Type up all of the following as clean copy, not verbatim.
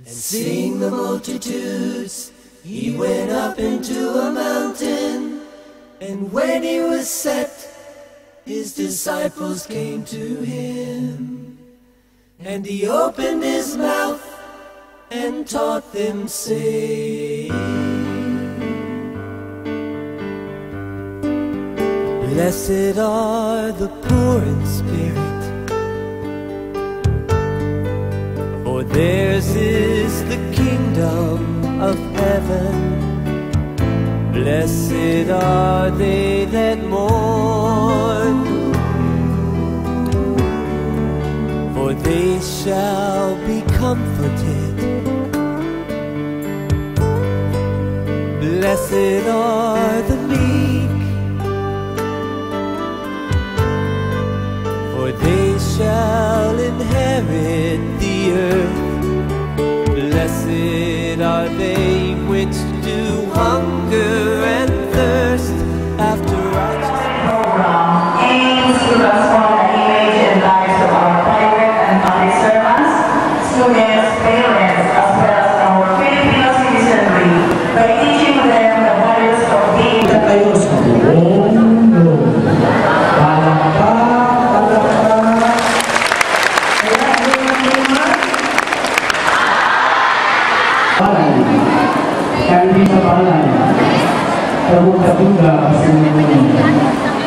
And seeing the multitudes, he went up into a mountain. And when he was set, his disciples came to him. And he opened his mouth and taught them, saying, Blessed are the poor in spirit, for theirs is the kingdom of heaven. Blessed are they that mourn, for they shall be comforted. Blessed are the meek, for they shall inherit the earth. Blessed are they which do hunger and thirst after righteousness. Program aims to transform the image and lives of our private and public servants, students, parents, as well as our Filipino citizenry by teaching them the values of being tayo sa buong mundo. Kami sa palay, kabog-kabog sa mundo.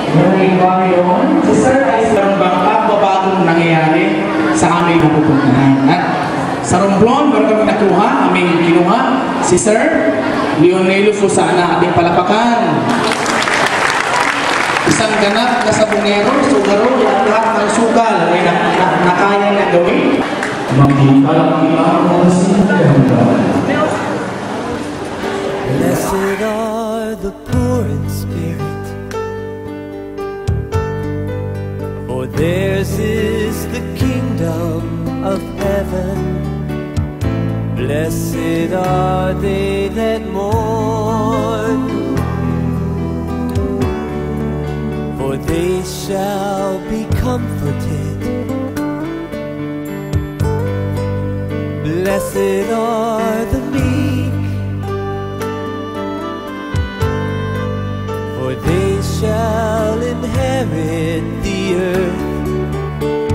Ngayon ngayon, si Sir ay isang pagpapagong nangyayari sa aming napupuntahan. At sa Romblon, bago kami nakuha, aming kinuha, si Sir Leonelo Susana, ating palapakan. Isang ganap na sabungero, sugaro, lahat ng sugal ay nakaya na gawin. Blessed are the poor in spirit, for theirs is the kingdom of heaven. Blessed are they that mourn, for they shall be comforted. Blessed are the meek, for they shall inherit the earth.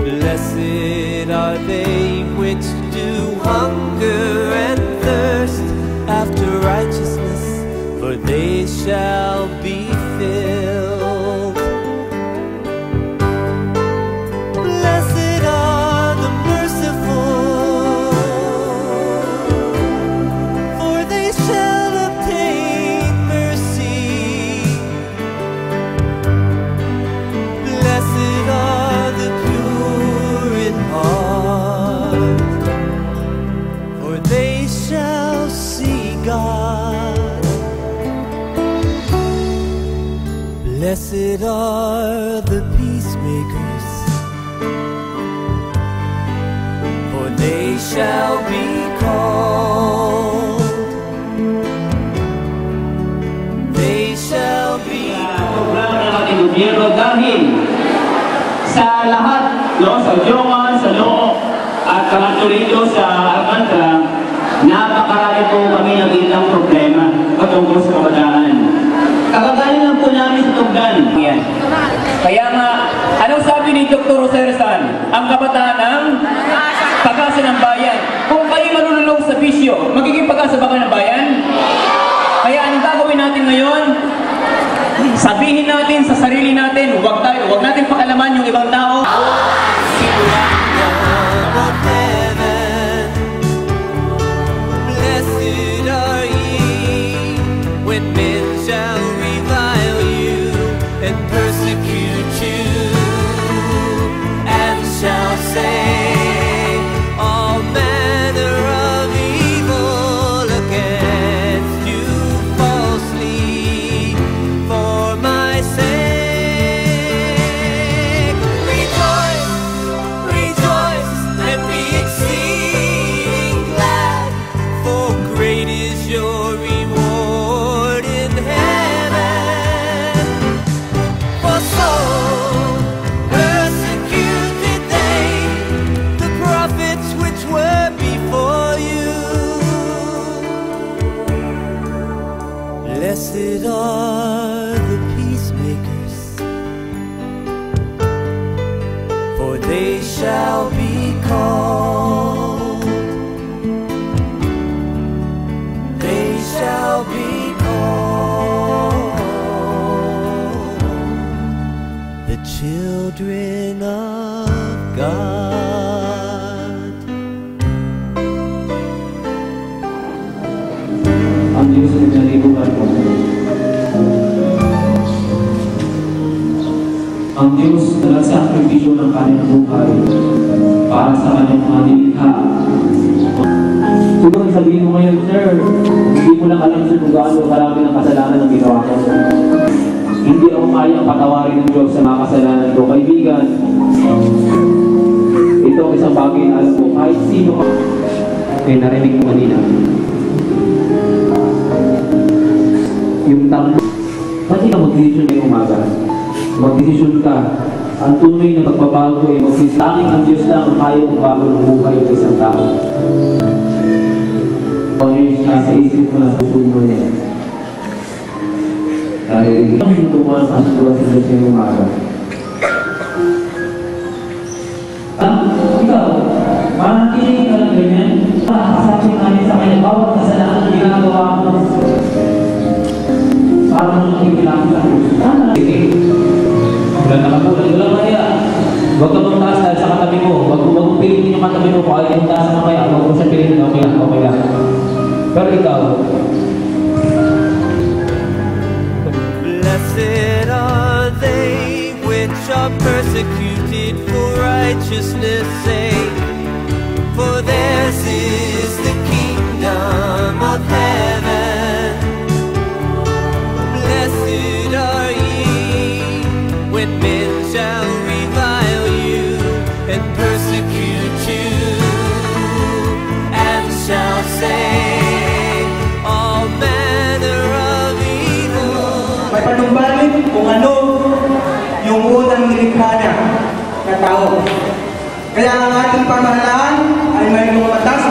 Blessed are they which do hunger and thirst after righteousness, for they shall be filled. Blessed are the merciful, for they shall obtain mercy. Blessed are the pure in heart, for they shall see God. Blessed are the peacemakers, for they shall be called. They shall be Programa ng ating gobyerno dahil sa lahat, sa Ujongan, sa Loo, at Karatulito sa Alcantara, napakarami po kami nakitang problema patungkol sa kabataan. Kakagaling lang po namin sa Tugdan. Yan. Kaya nga, anong sabi ni Dr. Rosersan? Ang kabataan ang pag-asa ng bayan. Kung kayo marunong sa bisyo, magiging pag-asa ba kayo ng bayan? Kaya anong gagawin natin ngayon? Sabihin natin sa sarili natin, huwag natin pakalaman yung ibang tao. Blessed are ye when men shall revile you and persecute you, and shall say all manner of evil against you falsely for my sake. We Blessed are the peacemakers, for they shall be called. They shall be called the children of God. Ang Diyos ay naliguan mo. Ang Diyos na nagsakripisyo ng kanyang buhay para sa kanyang mga nilikha. Siguro sabihin mo ngayon, sir, hindi mo lang alam sir kung gaano karami ng kasalanan ang ginawa ko. Hindi ako kayang patawarin ng Diyos sa mga kasalanan ko. Kaibigan, ito ang isang bagay na alam mo, kahit sino ka. Narinig mo kanina. Yung tama, ba't di ka mag-decision ngayong umaga? Mag-decision ka. Ang tunay na pagbabago ay magsisangin ang Diyos lang ang kaya magbago ng buhay ng isang tao. Kung yun nasa isip mo na puso mo niya. Dahil hindi kami tutuwa sa kasulat sa Diyos ngayong umaga. Ikaw, makikinig ka lang ganyan. Kasabi namin sa kanya, bawat kasalanan ang ginagawa mo. Parang nakikilang sa Diyos. Wala nakapulan. Wala kaya. Huwag ka mong taas dahil sa katabi mo. Huwag mong pilitin yung katabi mo. Kung ayaw yung taas na kaya, huwag mo siya pilitin. Okay lang, okay lang. Pero ikaw, Blessed are they which are persecuted for righteousness' sake, for theirs is the kingdom of heaven. Blessed are ye when men shall revile you and persecute you, and shall say all manner of evil. May panumbalik kung ano yung unang nilikha niya na tao. Kaya ang ating pamahalaan ay mayroong batas